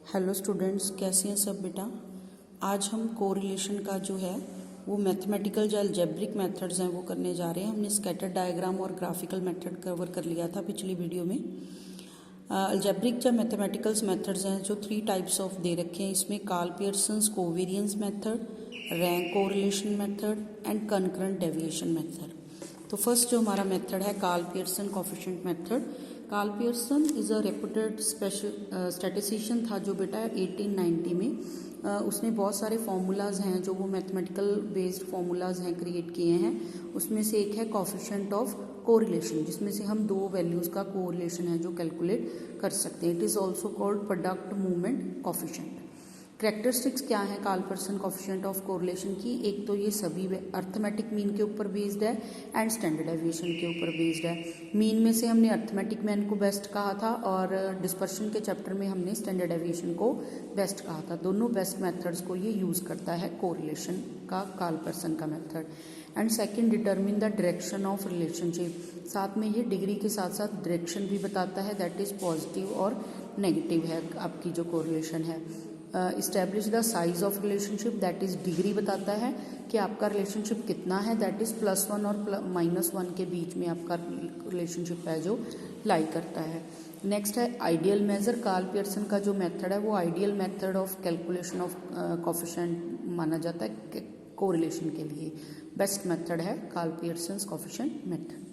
Hello students, कैसे हैं सब बेटा। आज हम कोरिलेशन का जो है वो मैथमेटिकल जो अलजेब्रिक मेथड्स हैं वो करने जा रहे हैं। हमने स्कैटर डायग्राम और ग्राफिकल मेथड कवर कर लिया था पिछली वीडियो में। अलजेब्रिक जो मैथमेटिकल्स मेथड्स हैं जो 3 टाइप्स ऑफ दे रखे हैं, इसमें Karl Pearson's covariance method, rank correlation method and concurrent deviation method. तो फर्स्ट जो हमारा मेथड है Karl Pearson coefficient method. Karl Pearson is a reputed statistician था जो बेटा 1890 में उसने बहुत सारे फार्मूलाज हैं जो वो मैथमेटिकल बेस्ड फार्मूलाज हैं क्रिएट किए हैं। उसमें से एक है कोफिशिएंट ऑफ कोरिलेशन, जिसमें से हम 2 वैल्यूज़ का कोरिलेशन है जो कैलकुलेट कर सकते हैं। It is also called product movement coefficient. Characteristics क्या है Karl Pearson coefficient of correlation की? एक तो ये सभी अर्थमेटिक मीन के ऊपर बेस्ड है एंड स्टैंडर्ड डेविएशन के ऊपर बेस्ड है। मीन में से हमने अर्थमेटिक मीन को बेस्ट कहा था और डिस्पर्शन के चैप्टर में हमने स्टैंडर्ड डेविएशन को बेस्ट कहा था। दोनों बेस्ट मेथड्स को ये यूज़ करता है कोरिलेशन का कार्ल पियर्सन का method. And second, determine the direction of relationship. साथ में ये डिग्री के साथ साथ डायरेक्शन भी बताता है, दैट इज़ पॉजिटिव और नेगेटिव है आपकी जो कोरिलेशन है। Establish the size of relationship, that is degree बताता है कि आपका रिलेशनशिप कितना है, दैट इज़ +1 और -1 के बीच में आपका रिलेशनशिप है जो लाई करता है। नेक्स्ट है आइडियल मेजर। कार्ल पियर्सन का जो मेथड है वो ideal method of calculation of coefficient माना जाता है कोरिलेशन के लिए। बेस्ट मेथड है कार्ल पियर्सन्स कोफिशिएंट मेथड।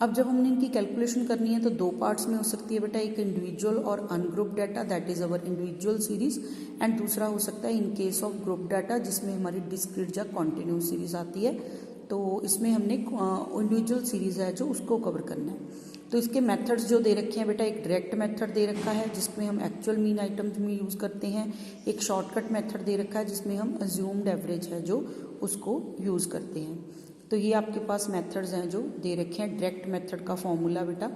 अब जब हमने इनकी कैलकुलेशन करनी है तो 2 पार्ट्स में हो सकती है बेटा, एक इंडिविजुअल और ungroup data, that is our individual series, and दूसरा हो सकता है in case of group data जिसमें हमारी डिस्क्रीट या कॉन्टिन्यूस सीरीज आती है। तो इसमें हमने इंडिविजुअल सीरीज है जो उसको कवर करना है। तो इसके मेथड्स जो दे रखे हैं बेटा, एक डायरेक्ट मेथड दे रखा है जिसमें हम एक्चुअल मीन आइटम्स में यूज़ करते हैं। एक शॉर्टकट मेथड दे रखा है जिसमें हम अज्यूम्ड एवरेज है जो उसको यूज़ करते हैं। तो ये आपके पास मेथड्स हैं जो दे रखे हैं। डायरेक्ट मेथड का फॉर्मूला बेटा,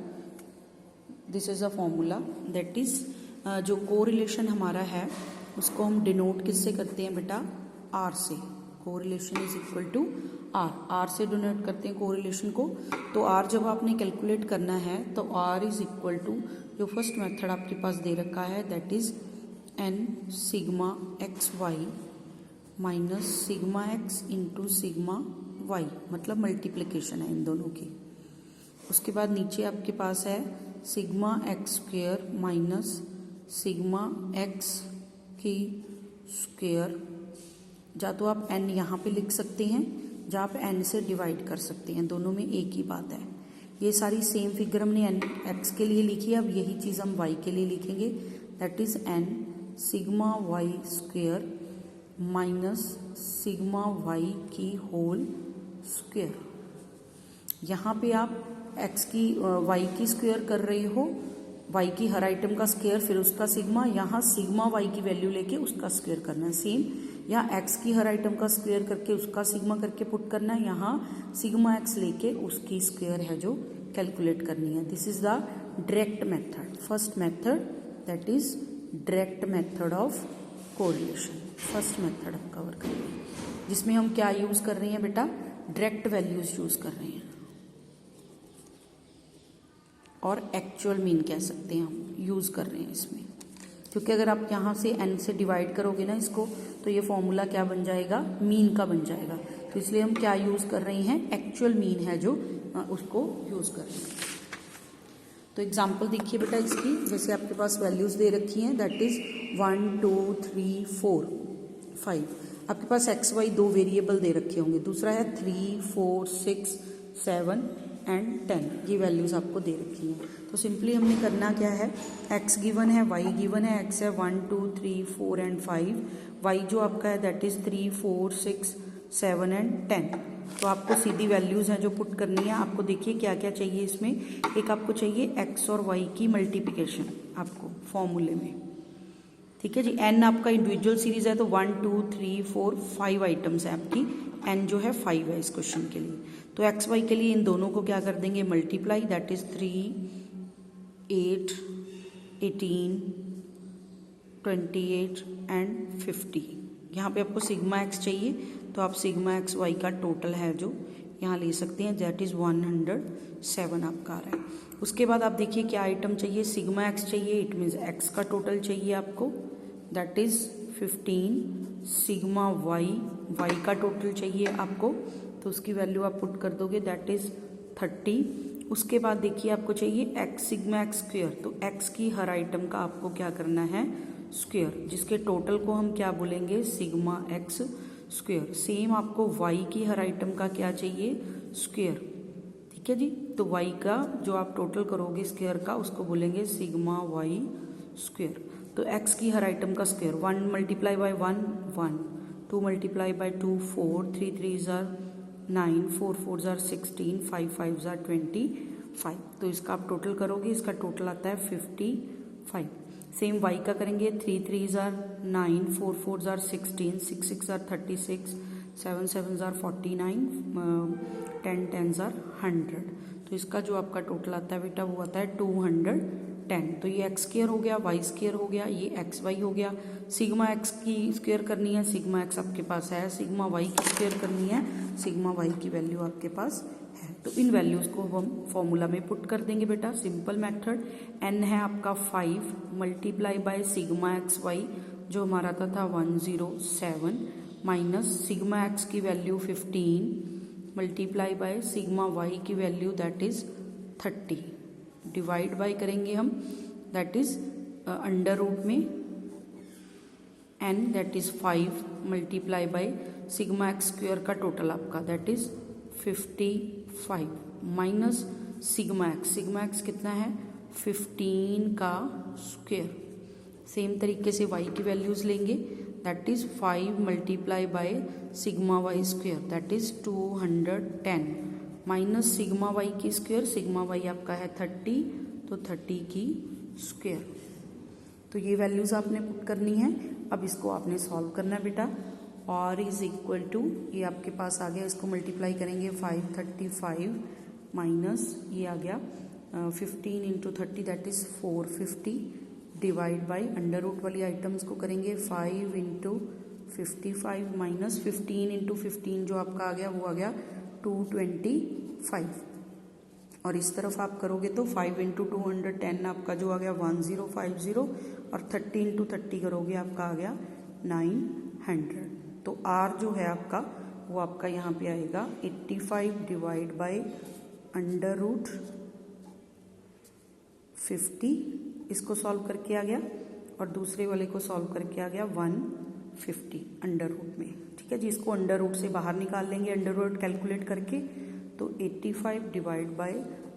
this is a formula that is जो कोरिलेशन हमारा है उसको हम डिनोट किससे करते हैं बेटा, आर से। Correlation is equal to r से डिनोट करते हैं कोरिलेशन को। तो आर जब आपने कैलकुलेट करना है तो आर इज इक्वल टू जो फर्स्ट मेथड आपके पास दे रखा है that is n sigma x y minus sigma x into sigma y, मतलब मल्टीप्लिकेशन है इन दोनों की। उसके बाद नीचे आपके पास है sigma x square minus sigma X की स्क्वेयर। या तो आप एन यहाँ पे लिख सकते हैं या आप एन से डिवाइड कर सकते हैं, दोनों में एक ही बात है। ये सारी सेम फिगर हमने एन एक्स के लिए लिखी है, अब यही चीज़ हम वाई के लिए लिखेंगे, that is n sigma y square minus sigma Y की होल स्क्वेयर। यहाँ पे आप x की y की स्क्वेयर कर रहे हो, y की हर आइटम का स्क्वेयर फिर उसका सिग्मा, यहाँ सिग्मा y की वैल्यू लेके उसका स्क्वेयर करना है। सेम यहाँ x की हर आइटम का स्क्वेयर करके उसका सिग्मा करके पुट करना है, यहाँ सिग्मा x लेके उसकी स्क्वेयर है जो कैलकुलेट करनी है। This is the direct method, first method that is direct method of correlation. First method हम कवर करेंगे जिसमें हम क्या यूज कर रहे हैं बेटा, डायरेक्ट वैल्यूज यूज कर रहे हैं और एक्चुअल मीन कह सकते हैं हम यूज कर रहे हैं इसमें, क्योंकि अगर आप यहाँ से n से डिवाइड करोगे ना इसको तो ये फॉर्मूला क्या बन जाएगा, मीन का बन जाएगा। तो इसलिए हम क्या यूज कर रहे हैं, एक्चुअल मीन है जो उसको यूज कर रहे हैं। तो एग्जाम्पल देखिए बेटा इसकी, जैसे आपके पास वैल्यूज दे रखी हैं दैट इज 1 2 3 4 5। आपके पास एक्स वाई 2 वेरिएबल दे रखे होंगे, दूसरा है 3 4 6 7 एंड 10, ये वैल्यूज आपको दे रखी हैं। तो सिंपली हमने करना क्या है, एक्स गिवन है, वाई गिवन है, एक्स है 1 2 3 4 एंड 5, वाई जो आपका है दैट इज 3 4 6 7 एंड 10। तो आपको सीधी वैल्यूज हैं जो पुट करनी है। आपको देखिए क्या क्या चाहिए इसमें, एक आपको चाहिए एक्स और वाई की मल्टीप्लिकेशन आपको फॉर्मूले में, ठीक है जी। एन आपका इंडिविजुअल सीरीज है तो 1 2 3 4 5 आइटम्स है आपकी, एन जो है 5 है इस क्वेश्चन के लिए। तो एक्स वाई के लिए इन दोनों को क्या कर देंगे, मल्टीप्लाई, दैट इज 3 8 18 28 एंड 50। यहाँ पे आपको सिग्मा एक्स चाहिए तो आप सिग्मा एक्स वाई का टोटल है जो यहाँ ले सकते हैं, दैट इज़ 107 आपका आ रहा है। उसके बाद आप देखिए क्या आइटम चाहिए, सिग्मा एक्स चाहिए, इट मीन्स एक्स का टोटल चाहिए आपको, that is 15, sigma y, y का टोटल चाहिए आपको, तो उसकी वैल्यू आप पुट कर दोगे, दैट इज़ 30। उसके बाद देखिए आपको चाहिए एक्स सिग्मा एक्स स्क्वेयर, तो एक्स की हर आइटम का आपको क्या करना है, स्क्वेयर, जिसके टोटल को हम क्या बोलेंगे, सिग्मा एक्स स्क्वेयर। सेम आपको वाई की हर आइटम का क्या चाहिए, स्क्वेयर, ठीक है जी। तो वाई का जो आप टोटल करोगे स्क्वेयर का, उसको बोलेंगे सिग्मा वाई स्क्वेयर। तो एक्स की हर आइटम का square, 1 multiply by 1 1, 2 multiply by 2 4, 3 3 ज़ार 9, 4 4 ज़ार 16, 5 5 ज़ार 25। तो इसका आप टोटल करोगे, इसका टोटल आता है 55। सेम वाई का करेंगे, 3 3 ज़ार 9, 4 4 ज़ार 16, 6 6 ज़ार 36, 7 7 ज़ार 49, 10 10 ज़ार 100। तो इसका जो आपका टोटल आता है बेटा वो आता है 210। तो ये एक्स स्क्वायर हो गया, वाई स्क्वायर हो गया, ये एक्स वाई हो गया। सिग्मा एक्स की स्क्वायर करनी है, सिग्मा एक्स आपके पास है, सिग्मा वाई की स्क्वायर करनी है, सिग्मा वाई की वैल्यू आपके पास है। तो इन वैल्यूज़ को हम फॉर्मूला में पुट कर देंगे बेटा, सिंपल मेथड। एन है आपका 5 multiply by sigma x Y जो हमारा था 107 माइनस सिग्मा एक्स की value 15 multiply by sigma Y की value that is 30, divide by करेंगे हम, दैट इज़ अंडर रूट में N that is 5 multiply by sigma x square का टोटल आपका that is 55 minus sigma X कितना है 15 का स्क्वेयर। सेम तरीके से y की वैल्यूज़ लेंगे, that is 5 multiply by sigma y square that is 210 minus sigma Y की स्क्वेयर, सिग्मा वाई आपका है 30, तो 30 की स्क्वेयर। तो ये वैल्यूज़ आपने पुट करनी है। अब इसको आपने सॉल्व करना है बेटा, और इज इक्वल टू ये आपके पास आ गया, इसको मल्टीप्लाई करेंगे 535 माइनस ये आ गया 15 into 30 that is 450 divide by under root वाली आइटम्स को करेंगे 5 इंटू 55 माइनस 15 इंटू 15 जो आपका आ गया वो आ गया 225, और इस तरफ आप करोगे तो 5 इंटू 210 आपका जो आ गया 1050, और 30 इंटू 30 करोगे आपका आ गया 900। तो R जो है आपका वो आपका यहाँ पे आएगा 85 डिवाइड बाई अंडर रूट 50, इसको सॉल्व करके आ गया, और दूसरे वाले को सॉल्व करके आ गया 150 अंडर रूट में, ठीक है जी। इसको अंडर रूट से बाहर निकाल लेंगे, अंडर रूट कैलकुलेट करके, तो 85 डिवाइड बाई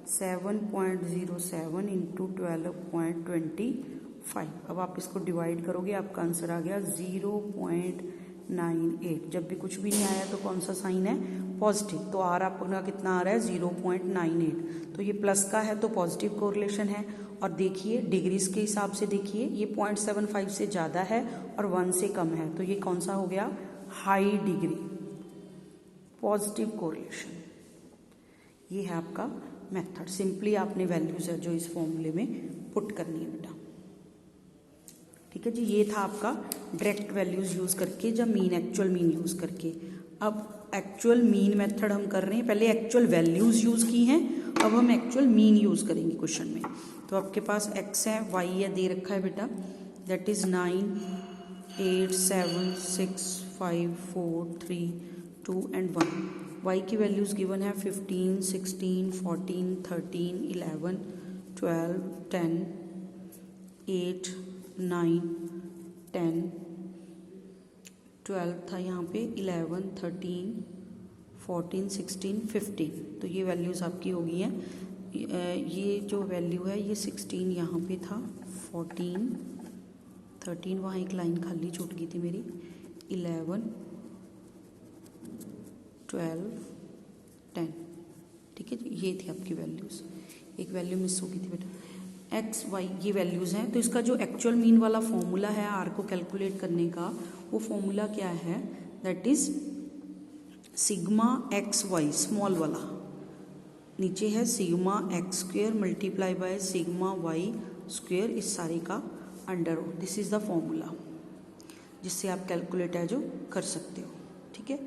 7.07 इंटू 12.25। अब आप इसको डिवाइड करोगे, आपका आंसर आ गया 0.98। जब भी कुछ भी नहीं आया तो कौन सा साइन है, पॉजिटिव, तो आर आपका कितना आ रहा है 0.98। तो ये प्लस का है तो पॉजिटिव कोरिलेशन है, और देखिए डिग्रीज के हिसाब से देखिए ये 0.75 से ज़्यादा है और 1 से कम है, तो ये कौन सा हो गया, हाई डिग्री पॉजिटिव कोरिलेशन। ये है आपका मेथड। सिंपली आपने वैल्यूज है जो इस फॉर्मूले में पुट करनी है बेटा, ठीक है जी। ये था आपका डायरेक्ट वैल्यूज यूज़ करके, जब मीन एक्चुअल मीन यूज़ करके। अब एक्चुअल मीन मेथड हम कर रहे हैं, पहले एक्चुअल वैल्यूज यूज़ की हैं, अब हम एक्चुअल मीन यूज़ करेंगे क्वेश्चन में। तो आपके पास x है, y है, दे रखा है बेटा, दैट इज़ 9 8 7 6 5 4 3 2 एंड 1। y की वैल्यूज़ गिवन है 15 16 14 13 11 12 10 8 9 10 12 था यहाँ पे, 11 13 14 16 15। तो ये वैल्यूज़ आपकी हो गई हैं। ये जो वैल्यू है ये 16 यहाँ पे था, 14 13 वहाँ एक लाइन खाली छूट गई थी मेरी, 11 12 10, ठीक है जी। ये थी आपकी वैल्यूज़, एक वैल्यू मिस हो गई थी बेटा, एक्स वाई ये वैल्यूज़ हैं। तो इसका जो एक्चुअल मीन वाला फॉर्मूला है आर को कैलकुलेट करने का, वो फॉर्मूला क्या है, that is sigma x y small वाला, नीचे है sigma x square multiply by sigma y square, इस सारे का under root. This is the formula जिससे आप कैलकुलेट है जो कर सकते हो। ठीक है।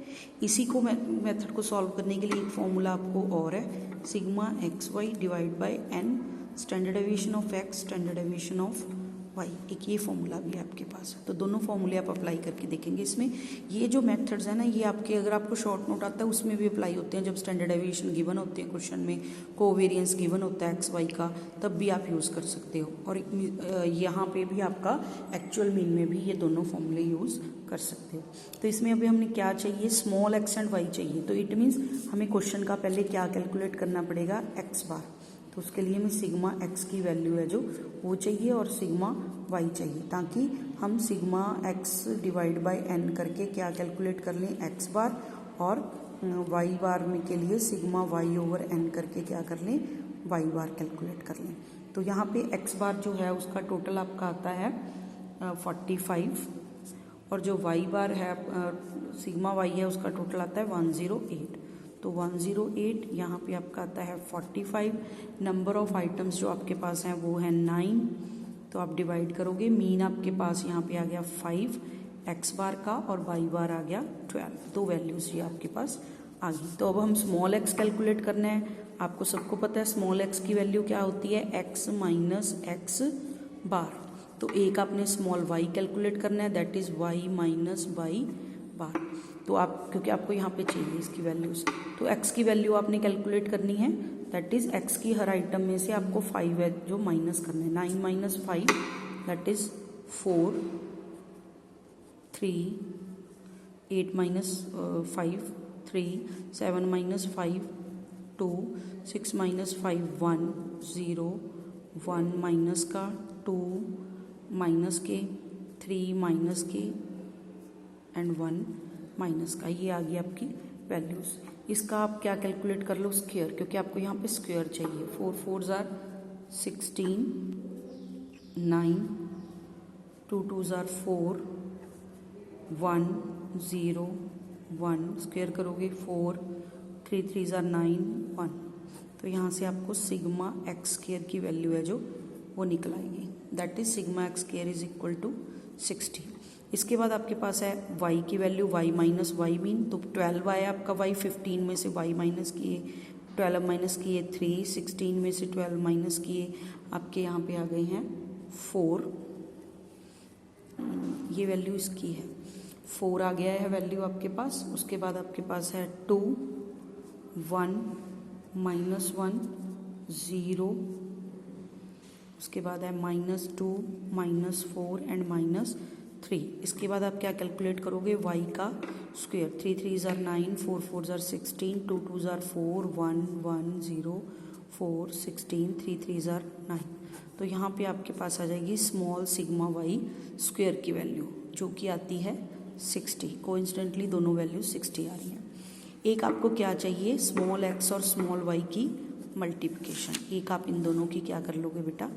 इसी को मेथड को सॉल्व करने के लिए एक फॉर्मूला आपको और है, sigma x y divide by n standard deviation of x standard deviation of y, एक ये फॉर्मूला भी आपके पास है। तो दोनों फॉर्मूले आप अप्लाई करके देखेंगे। इसमें ये जो मेथड्स है ना, ये आपके अगर आपको शॉर्ट नोट आता है उसमें भी अप्लाई होते हैं। जब स्टैंडर्ड डेविएशन गिवन होते हैं क्वेश्चन में, कोवेरियंस गिवन होता है एक्स वाई का, तब भी आप यूज़ कर सकते हो। और यहाँ पे भी आपका एक्चुअल मीन में भी ये दोनों फॉर्मूले यूज़ कर सकते हो। तो इसमें अभी हमने क्या चाहिए, स्मॉल एक्स एंड वाई चाहिए। तो इट मीन्स हमें क्वेश्चन का पहले क्या कैलकुलेट करना पड़ेगा, एक्स बार। तो उसके लिए हमें सिग्मा एक्स की वैल्यू है जो वो चाहिए और सिग्मा वाई चाहिए, ताकि हम sigma x divide by n करके क्या कैलकुलेट कर लें, एक्स बार, और वाई बार में के लिए सिग्मा वाई ओवर एन करके क्या कर लें, वाई बार कैलकुलेट कर लें। तो यहाँ पे एक्स बार जो है उसका टोटल आपका आता है 45, और जो वाई बार है सिग्मा वाई है उसका टोटल आता है 108। तो 108 यहाँ पे आपका आता है 45। नंबर ऑफ आइटम्स जो आपके पास हैं वो है 9। तो आप डिवाइड करोगे, मीन आपके पास यहाँ पे आ गया 5 एक्स बार का, और वाई बार आ गया 12। दो वैल्यूज ये आपके पास आ गई। तो अब हम स्मॉल एक्स कैलकुलेट करना है। आपको सबको पता है स्मॉल एक्स की वैल्यू क्या होती है, एक्स माइनस एक्स बार। तो एक आपने स्मॉल वाई कैलकुलेट करना है, that is Y minus Y bar. तो आप, क्योंकि आपको यहाँ पे चाहिए इसकी वैल्यूज, तो एक्स की वैल्यू आपने कैलकुलेट करनी है, दैट इज एक्स की हर आइटम में से आपको 5 है जो माइनस करना है। 9 minus 5 that is 4, 3, 8 minus 5 3, 7 minus 5 2, 6 minus 5 1 0, 1 minus का 2 माइनस के 3 माइनस के एंड 1 माइनस का, ये आ गई आपकी वैल्यूज। इसका आप क्या कैलकुलेट कर लो, स्क्वायर, क्योंकि आपको यहाँ पे स्क्वायर चाहिए। 4 4 जार 16, 9, 2 2 जार 4, 1 0 1, स्क्वायर करोगे 4, 3 3 जार 9 1। तो यहाँ से आपको सिग्मा एक्स स्क्वायर की वैल्यू है जो वो निकल आएगी, that is sigma x square is equal to 60। इसके बाद आपके पास है y की value, y minus y mean. तो 12 आया आपका y, 15 में से y माइनस किए, 12 माइनस किए 3, 16 में से 12 माइनस किए आपके यहाँ पे आ गए हैं 4। ये वैल्यू इसकी है, 4 आ गया है वैल्यू आपके पास। उसके बाद आपके पास है 2, 1, माइनस 1 0, उसके बाद है -2, -4 एंड -3। इसके बाद आप क्या कैलकुलेट करोगे, y का square. 3 3 jar 9, 4 4 jar 16, 2 2 jar 4, 1 1 0 4 16, 3 3 jar 9। तो यहाँ पे आपके पास आ जाएगी स्मॉल सिग्मा y स्क्वायर की वैल्यू, जो कि आती है 60। कोइंसिडेंटली दोनों वैल्यू 60 आ रही हैं। एक आपको क्या चाहिए, स्मॉल x और स्मॉल y की मल्टीप्लिकेशन। एक आप इन दोनों की क्या कर लोगे बेटा,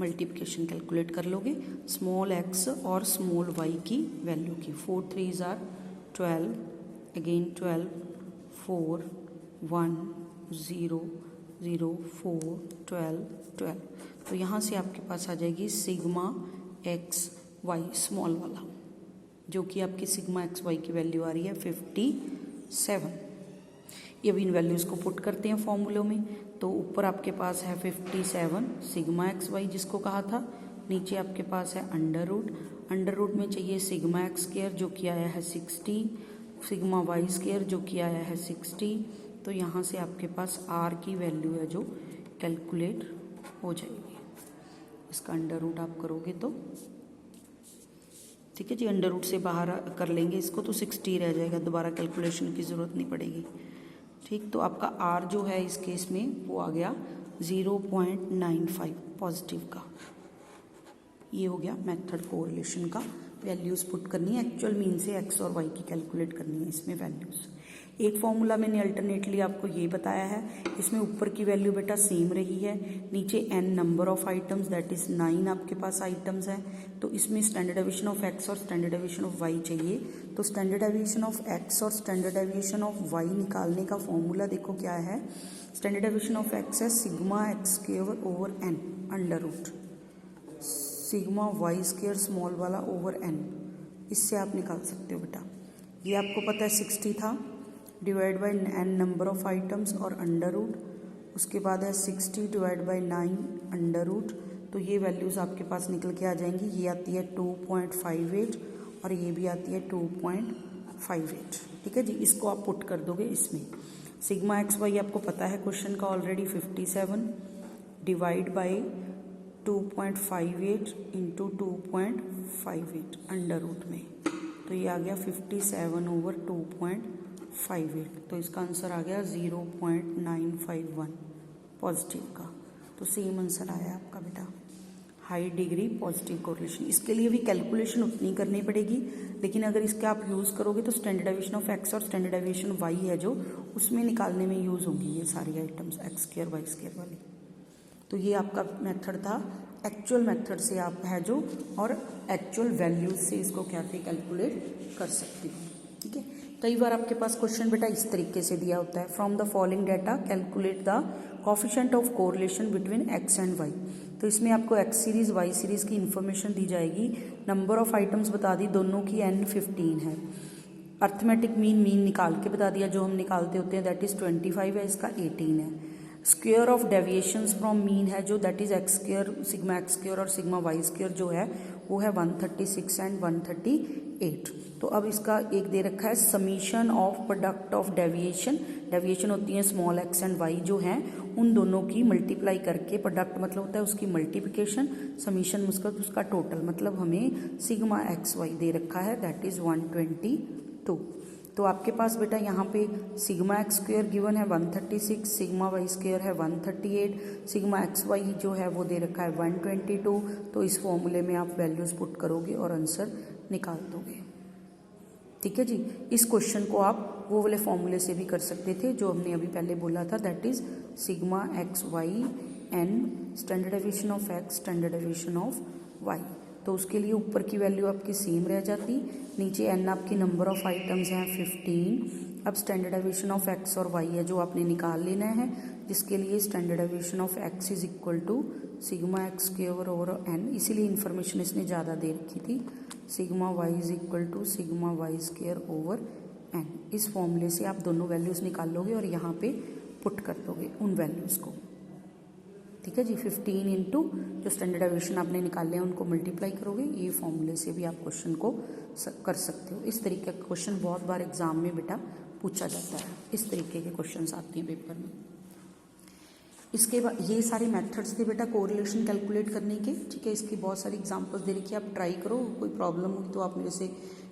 मल्टीप्लिकेशन कैलकुलेट कर लोगे, स्मॉल x और स्मॉल y की वैल्यू की। 4 3 जार 12, अगेन 12, 4 1 0 0 4 12 12। तो यहाँ से आपके पास आ जाएगी सिग्मा एक्स वाई स्मॉल वाला, जो कि आपकी सिग्मा एक्स वाई की वैल्यू आ रही है 57। ये भी इन वैल्यूज़ को पुट करते हैं फॉर्मूलों में। तो ऊपर आपके पास है 57 सिग्मा एक्स वाई जिसको कहा था, नीचे आपके पास है अंडर रूट में चाहिए सिग्मा एक्स स्क्वायर जो कि आया है 60, सिग्मा वाई स्क्वायर जो कि आया है 60। तो यहाँ से आपके पास आर की वैल्यू है जो कैलकुलेट हो जाएगी। इसका अंडर रूट आप करोगे तो ठीक है जी, अंडर रूट से बाहर कर लेंगे इसको तो 60 रह जाएगा, दोबारा कैलकुलेशन की ज़रूरत नहीं पड़ेगी। ठीक, तो आपका आर जो है इस केस में वो आ गया 0.95 पॉजिटिव का। ये हो गया मेथड कोरिलेशन का। वैल्यूज़ पुट करनी है, एक्चुअल मीन से एक्स और वाई की कैलकुलेट करनी है इसमें वैल्यूज़। एक फॉर्मूला मैंने अल्टरनेटली आपको ये बताया है, इसमें ऊपर की वैल्यू बेटा सेम रही है, नीचे n number of items that is 9 आपके पास आइटम्स हैं। तो इसमें स्टैंडर्ड डेविएशन ऑफ x और स्टैंडर्ड डेविएशन ऑफ y चाहिए। तो स्टैंडर्ड डेविएशन ऑफ x और स्टैंडर्ड डेविएशन ऑफ y निकालने का फॉर्मूला देखो क्या है। स्टैंडर्ड डेविएशन ऑफ x है sigma x square over n under root sigma y square small वाला ओवर n, इससे आप निकाल सकते हो बेटा। ये आपको पता है 60 था, divide by n number of items और अंडर रूट, उसके बाद है 60 डिवाइड बाई 9 अंडर रूट। तो ये वैल्यूज़ आपके पास निकल के आ जाएंगी। ये आती है 2.58 और ये भी आती है 2.58। ठीक है जी, इसको आप पुट कर दोगे इसमें। सिग्मा एक्स वाई आपको पता है क्वेश्चन का already 57 divide by 2.58 into 2.58 under root में, तो ये आ गया 57 ओवर 2.58। तो इसका आंसर आ गया 0.951 पॉजिटिव का। तो सेम आंसर आया आपका बेटा, हाई डिग्री पॉजिटिव कोरिलेशन। इसके लिए भी कैलकुलेशन उतनी करनी पड़ेगी, लेकिन अगर इसके आप यूज़ करोगे तो स्टैंडर्ड डेविएशन ऑफ एक्स और स्टैंडर्ड डेविएशन वाई है जो, उसमें निकालने में यूज़ होंगी ये सारी items x square y square वाली। तो ये आपका मेथड था, एक्चुअल मेथड से आप है जो, और एक्चुअल वैल्यूज से इसको क्या थे कैलकुलेट कर सकते हो। ठीक है, कई बार आपके पास क्वेश्चन बेटा इस तरीके से दिया होता है, from the following data calculate the coefficient of correlation between x and y. तो इसमें आपको एक्स सीरीज वाई सीरीज की इन्फॉर्मेशन दी जाएगी, नंबर ऑफ आइटम्स बता दी, दोनों की n 15 है, अर्थमेटिक मीन निकाल के बता दिया जो हम निकालते होते हैं, दैट इज 25 है, इसका 18 है। Square of deviations from mean है जो, that is x square sigma x square और सिग्मा वाई स्क्वायर जो है वो है 136 एंड 138। तो अब इसका एक दे रखा है summation of product of deviation, deviation होती है स्मॉल एक्स एंड वाई जो हैं उन दोनों की मल्टीप्लाई करके, प्रोडक्ट मतलब होता है उसकी मल्टीप्लिकेशन, समीशन मतलब उसका टोटल, मतलब हमें सिग्मा एक्स वाई दे रखा है दैट इज 122। तो आपके पास बेटा यहाँ पे सिग्मा एक्स स्क्वायर गिवन है 136, सिग्मा वाई स्क्वायर है 138, सिग्मा एक्स वाई जो है वो दे रखा है 122। तो इस फॉर्मूले में आप वैल्यूज पुट करोगे और आंसर निकाल दोगे। ठीक है जी, इस क्वेश्चन को आप वो वाले फॉर्मूले से भी कर सकते थे जो हमने अभी पहले बोला था, that is sigma x y n standard deviation of x standard deviation of y. तो उसके लिए ऊपर की वैल्यू आपकी सेम रह जाती, नीचे एन आपकी नंबर ऑफ आइटम्स हैं 15। अब स्टैंडर्ड डेविएशन ऑफ एक्स और वाई है जो आपने निकाल लेना है, जिसके लिए standard deviation of x is equal to sigma x square over n, इसीलिए इन्फॉर्मेशन इसने ज़्यादा दे रखी थी, sigma y is equal to sigma y square over n. इस फॉर्मूले से आप दोनों वैल्यूज़ निकाल लोगे और यहाँ पे पुट कर दोगे उन वैल्यूज़ को। ठीक है जी, 15 इंटू जो स्टैंडर्ड डेविएशन आपने निकाले हैं उनको मल्टीप्लाई करोगे, ये फॉर्मूले से भी आप क्वेश्चन को कर सकते हो। इस तरीके का क्वेश्चन बहुत बार एग्जाम में बेटा पूछा जाता है, इस तरीके के क्वेश्चन आते हैं पेपर में। इसके बाद ये सारे मेथड्स थे बेटा कोरिलेशन कैलकुलेट करने के। ठीक है, इसकी बहुत सारी एग्जांपल्स दे रखी है, आप ट्राई करो, कोई प्रॉब्लम हुई तो आप मेरे से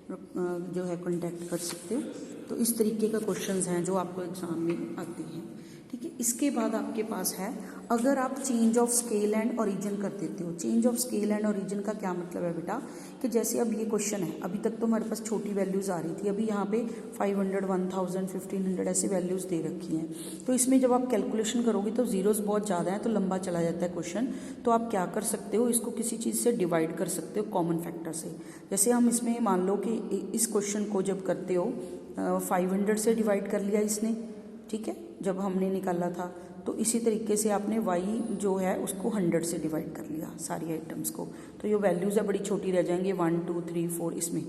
जो है कांटेक्ट कर सकते हो। तो इस तरीके का क्वेश्चंस हैं जो आपको एग्जाम में आते हैं। ठीक है, इसके बाद आपके पास है, अगर आप change of scale and origin कर देते हो। Change of scale and origin का क्या मतलब है बेटा, कि जैसे अब ये क्वेश्चन है, अभी तक तो हमारे पास छोटी वैल्यूज़ आ रही थी, अभी यहाँ पे 500, 1000, 1500 ऐसी वैल्यूज़ दे रखी हैं। तो इसमें जब आप कैलकुलेशन करोगे तो जीरोस बहुत ज़्यादा हैं, तो लंबा चला जाता है क्वेश्चन। तो आप क्या कर सकते हो, इसको किसी चीज़ से डिवाइड कर सकते हो, कॉमन फैक्टर से। जैसे हम इसमें मान लो कि इस क्वेश्चन को जब करते हो 500 से डिवाइड कर लिया इसने, ठीक है, जब हमने निकाला था, तो इसी तरीके से आपने y जो है उसको 100 से डिवाइड कर लिया सारी आइटम्स को। तो ये वैल्यूज़ है बड़ी छोटी रह जाएंगे, 1 2 3 4 इसमें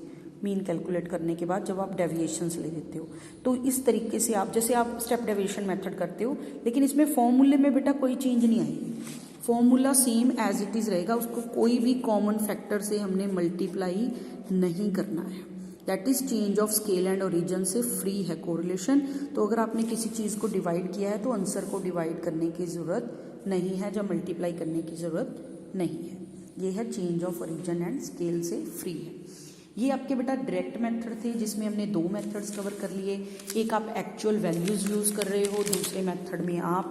मीन कैलकुलेट करने के बाद जब आप डेविएशंस ले लेते हो। तो इस तरीके से आप, जैसे आप स्टेप डेविएशन मेथड करते हो, लेकिन इसमें फॉर्मूले में बेटा कोई चेंज नहीं आएगी, formula same as it is रहेगा, उसको कोई भी कॉमन फैक्टर से हमने मल्टीप्लाई नहीं करना है। That is change of scale and origin से फ्री है कोरिलेशन। तो अगर आपने किसी चीज़ को डिवाइड किया है तो आंसर को डिवाइड करने की ज़रूरत नहीं है, जब मल्टीप्लाई करने की ज़रूरत नहीं है। ये है change of origin and scale से फ्री है। ये आपके बेटा डायरेक्ट मेथड थे जिसमें हमने दो मेथड्स कवर कर लिए। एक आप एक्चुअल वैल्यूज़ यूज़ कर रहे हो, दूसरे मेथड में आप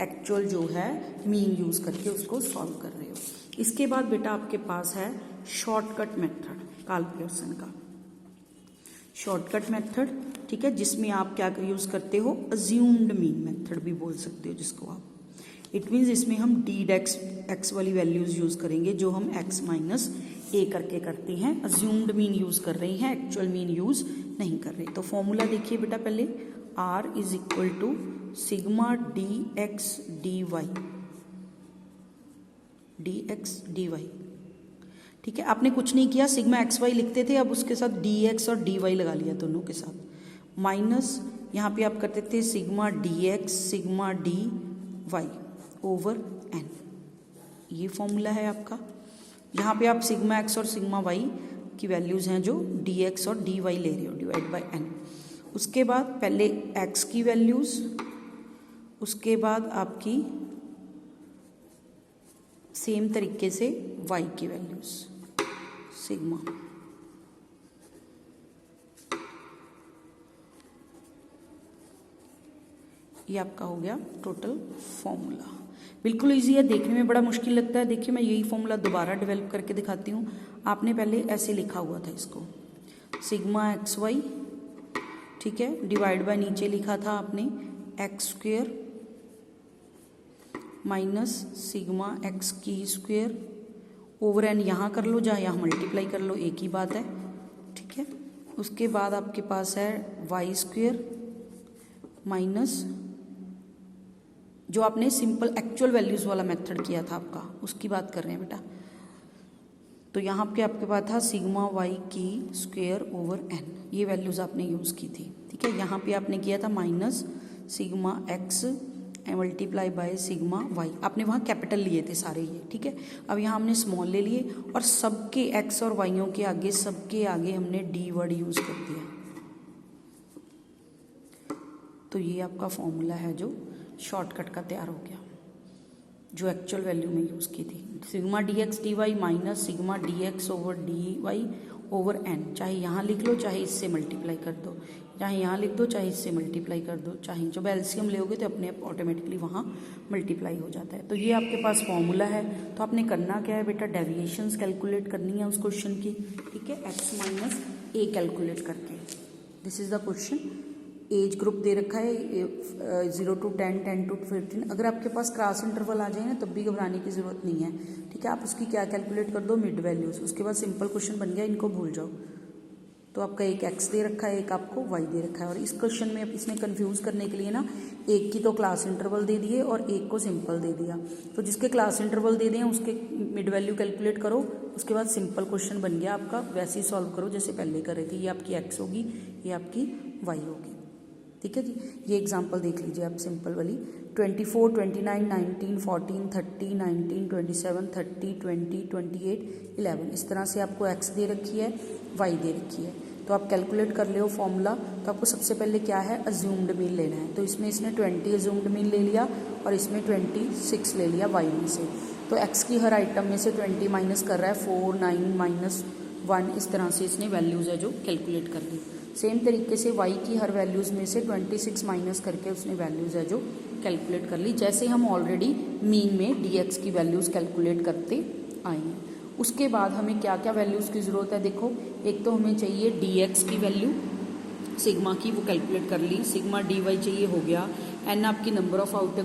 एक्चुअल जो है मीन यूज़ करके उसको सॉल्व कर रहे हो। इसके बाद बेटा आपके पास है शॉर्टकट मेथड कैलकुलेशन का, शॉर्टकट मेथड। ठीक है, जिसमें आप क्या यूज़ करते हो, अज्यूम्ड मीन मेथड भी बोल सकते हो जिसको आप। इट मीन्स इसमें हम डीड एक्स वाली वैल्यूज़ यूज़ करेंगे जो हम x माइनस ए करके करते हैं। अज्यूम्ड मीन यूज़ कर रहे हैं, एक्चुअल मीन यूज़ नहीं कर रहे। तो फॉर्मूला देखिए बेटा, पहले r is equal to sigma d x d y, ठीक है, आपने कुछ नहीं किया, सिग्मा एक्स वाई लिखते थे, अब उसके साथ डी एक्स और डी वाई लगा लिया दोनों के साथ, माइनस यहाँ पे आप करते थे sigma d x sigma d y over n, ये फॉर्मूला है आपका। यहाँ पे आप सिग्मा एक्स और सिग्मा वाई की वैल्यूज़ हैं जो डी एक्स और डी वाई ले रहे हो, डिवाइड बाई एन। उसके बाद पहले एक्स की वैल्यूज़, उसके बाद आपकी सेम तरीके से वाई की वैल्यूज़, सिग्मा, ये आपका हो गया टोटल फॉर्मूला। बिल्कुल इजी है, देखने में बड़ा मुश्किल लगता है। देखिए मैं यही फॉर्मूला दोबारा डेवलप करके दिखाती हूँ। आपने पहले ऐसे लिखा हुआ था इसको, सिग्मा एक्स वाई, ठीक है, डिवाइड बाय नीचे लिखा था आपने x square minus sigma X की स्क्वेयर ओवर एन, यहाँ कर लो या यहाँ मल्टीप्लाई कर लो, एक ही बात है, ठीक है। उसके बाद आपके पास है वाई स्क्वेयर माइनस जो आपने सिंपल एक्चुअल वैल्यूज़ वाला मेथड किया था आपका, उसकी बात कर रहे हैं बेटा। तो यहाँ पे आपके पास था सिग्मा वाई की स्क्वेयर ओवर एन, ये वैल्यूज़ आपने यूज़ की थी, ठीक है। यहाँ पे आपने किया था minus sigma x multiply by sigma y, आपने वहाँ कैपिटल लिए थे सारे ये, ठीक है। अब यहाँ हमने स्मॉल ले लिए और सबके एक्स और वाइयों के आगे, सबके आगे हमने डी वर्ड यूज़ कर दिया। तो ये आपका फॉर्मूला है जो शॉर्टकट का तैयार हो गया, जो एक्चुअल वैल्यू में यूज़ की थी, sigma d x d y minus sigma d x over d y over n. चाहे यहाँ लिख लो, चाहे इससे मल्टीप्लाई कर दो, चाहे यहाँ लिख दो, चाहे इससे मल्टीप्लाई कर दो, चाहे जब एलसीएम लोगे तो अपने आप ऑटोमेटिकली वहाँ मल्टीप्लाई हो जाता है। तो ये आपके पास फॉर्मूला है। तो आपने करना क्या है बेटा, डेविएशंस कैलकुलेट करनी है उस क्वेश्चन की, ठीक है, एक्स माइनस ए कैलकुलेट करके। This is the question. Age group दे रखा है 0 to 10, 10 to 15। अगर आपके पास क्रॉस इंटरवल आ जाए ना तब भी घबराने की ज़रूरत नहीं है, ठीक है। आप उसकी क्या कैलकुलेट कर दो, मिड वैल्यूज़, उसके बाद सिंपल क्वेश्चन बन गया, इनको भूल जाओ। तो आपका एक एक्स दे रखा है, एक आपको वाई दे रखा है, और इस क्वेश्चन में इसने कंफ्यूज करने के लिए ना एक की तो क्लास इंटरवल दे दिए और एक को सिंपल दे दिया। तो जिसके क्लास इंटरवल दे दिए उसके मिड वैल्यू कैलकुलेट करो, उसके बाद सिंपल क्वेश्चन बन गया आपका, वैसे ही सॉल्व करो जैसे पहले कर रहे थे। ये आपकी एक्स होगी, ये आपकी वाई होगी, ठीक है जी। ये एग्जांपल देख लीजिए आप सिंपल वाली, 24, 29, 19, 14, 30, 19, 27, 30, 20, 28, 11, इस तरह से आपको एक्स दे रखी है, वाई दे रखी है। तो आप कैलकुलेट कर ले हो फॉर्मूला। तो आपको सबसे पहले क्या है, अज्यूम्ड मीन लेना है। तो इसमें इसने 20 अज्यूम्ड मीन ले लिया और इसमें 26 ले लिया वाई में से। तो एक्स की हर आइटम में से 20 माइनस कर रहा है, 4, 9 माइनस 1, इस तरह से इसने वैल्यूज़ है जो कैलकुलेट कर ली। सेम तरीके से वाई की हर वैल्यूज़ में से 26 माइनस करके उसने वैल्यूज़ है जो कैलकुलेट कर ली, जैसे हम ऑलरेडी मीन में डी एक्स की वैल्यूज़ कैलकुलेट करते आए हैं। उसके बाद हमें क्या क्या वैल्यूज़ की ज़रूरत है, देखो एक तो हमें चाहिए डी एक्स की वैल्यू सिग्मा की, वो कैलकुलेट कर ली। सिग्मा डी वाई चाहिए, हो गया। एन आपकी नंबर ऑफ आउटर